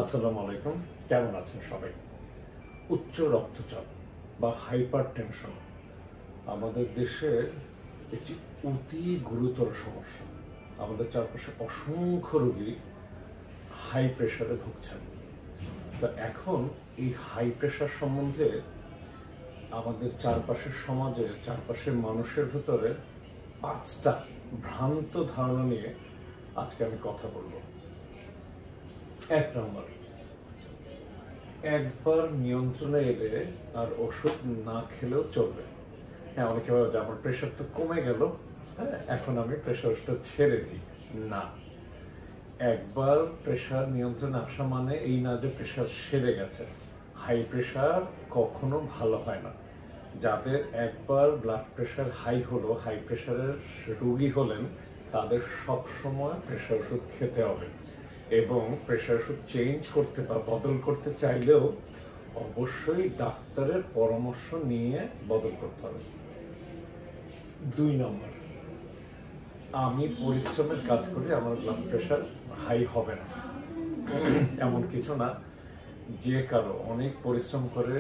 আসসালামু আলাইকুম, কেমন আছেন সবাই? উচ্চ রক্তচাপ বা হাইপার টেনশন আমাদের দেশে একটি অতি গুরুতর সমস্যা। আমাদের চারপাশে অসংখ্য রোগী হাই প্রেশারে ভুগছেন। তো এখন এই হাই প্রেশার সম্বন্ধে আমাদের চারপাশের সমাজে, চারপাশের মানুষের ভেতরে 5টা ভ্রান্ত ধারণা নিয়ে আজকে আমি কথা বলবো। 1 নম্বর, একবার নিয়ন্ত্রণে এলে আর ওষুধ না খেলেও চলবে। হ্যাঁ, অনেকে ভাবে যে আমার প্রেশার তো কমে গেল, হ্যাঁ এখন আমি প্রেশার ওষুধটা ছেড়ে দিই। না, একবার প্রেশার নিয়ন্ত্রণে আসা মানে এই না যে প্রেশার সেরে গেছে। হাই প্রেশার কখনো ভালো হয় না। যাদের একবার ব্লাড প্রেশার হাই হলো, হাই প্রেশারের রোগী হলেন, তাদের সব সময় প্রেশার ওষুধ খেতে হবে এবং প্রেশার ওষুধ চেঞ্জ করতে বা বদল করতে চাইলেও অবশ্যই ডাক্তারের পরামর্শ নিয়ে বদল করতে হবে। 2 নম্বর, আমি পরিশ্রমের কাজ করি, আমার ব্লাড প্রেশার হাই হবে না, এমন কিছু না। যে কারো অনেক পরিশ্রম করে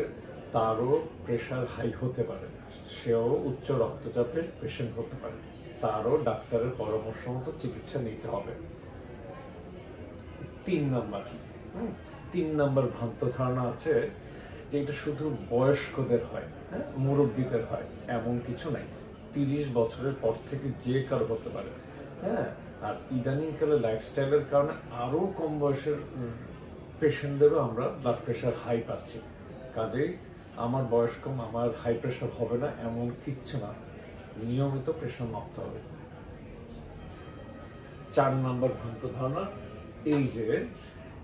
তারও প্রেশার হাই হতে পারে, সেও উচ্চ রক্তচাপের পেশেন্ট হতে পারে, তারও ডাক্তারের পরামর্শ মতো চিকিৎসা নিতে হবে। 3 নম্বর ভ্রান্ত ধারণা আছে যে এটা শুধু বয়স্কদের হয়, হ্যাঁ মুরব্বীদের হয়, এমন কিছু নাই। 30 বছরের পর থেকে যে কারো হতে পারে। হ্যাঁ, আর ইদানিংকালে লাইফস্টাইলের কারণে আরো কম বয়সের পেশেন্টদেরও আমরা ব্লাড প্রেশার হাই পাচ্ছি। কাজেই আমার বয়স কম, আমার হাই প্রেশার হবে না এমন কিচ্ছু না, নিয়মিত প্রেশার মাপতে হবে। 4 নম্বর ভ্রান্ত ধারণা, এই যে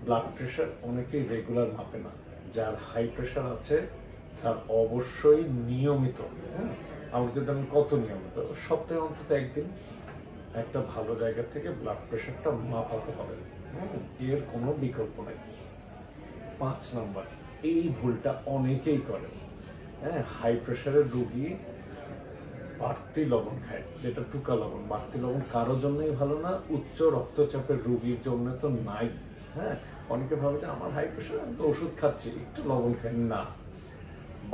ব্লাড প্রেশার অনেকেই রেগুলার মাপে না। যার হাই প্রেশার আছে তার অবশ্যই নিয়মিত, হ্যাঁ আমরা যদি কত নিয়মিত, সপ্তাহে অন্তত একদিন একটা ভালো জায়গা থেকে ব্লাড প্রেশারটা মাপাতে হবে, এর কোনো বিকল্প নেই। 5 নম্বর, এই ভুলটা অনেকেই করে। হ্যাঁ, হাই প্রেশারের রোগী বাড়তি লবণ খায়, যেটা টুকা লবণ। বাড়তি লবণ কারোর জন্যই ভালো না, উচ্চ রক্তচাপের রোগীর জন্য তো নাই। হ্যাঁ, অনেকে ভাবে যে আমার হাই প্রেশার, আমি তো ওষুধ খাচ্ছি, একটু লবণ খাই না।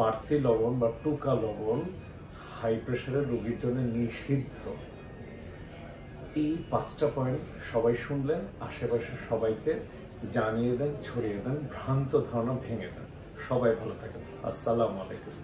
বাড়তি লবণ বা টুকা লবণ হাই প্রেশারের রোগীর জন্য নিষিদ্ধ। এই 5টা পয়েন্ট সবাই শুনলেন, আশেপাশের সবাইকে জানিয়ে দেন, ছড়িয়ে দেন, ভ্রান্ত ধারণা ভেঙে দেন। সবাই ভালো থাকেন। আসসালামু আলাইকুম।